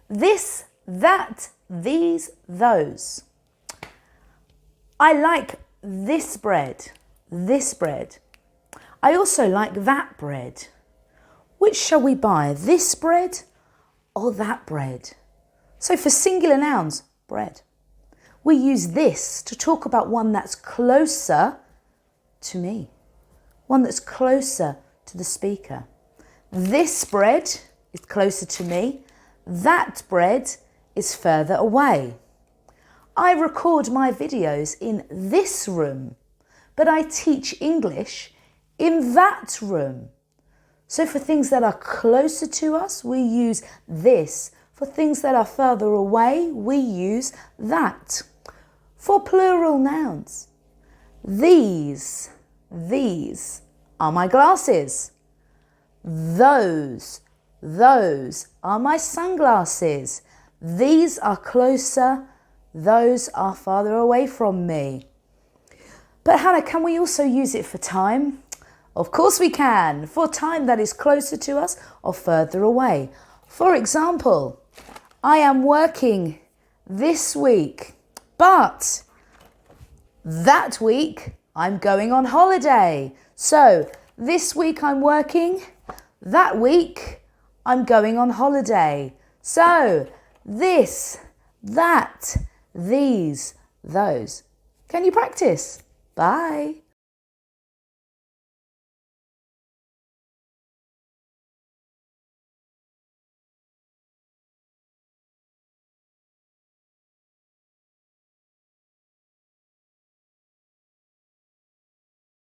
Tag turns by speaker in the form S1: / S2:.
S1: This, that, these, those. I like this bread, this bread. I also like that bread. Which shall we buy, this bread or that bread? So for singular nouns, bread, we use this to talk about one that's closer to me, one that's closer to the speaker. This bread is closer to me. That bread is further away. I record my videos in this room, but I teach English in that room. So for things that are closer to us, we use this. For things that are further away, we use that. For plural nouns, these are my glasses. Those are my sunglasses. These are closer, those are farther away from me. But Hannah, can we also use it for time? Of course we can, for time that is closer to us or further away. For example, I am working this week, but that week I'm going on holiday. So this week I'm working, that week I'm going on holiday. So this, that, these, those. Can you practice? Bye.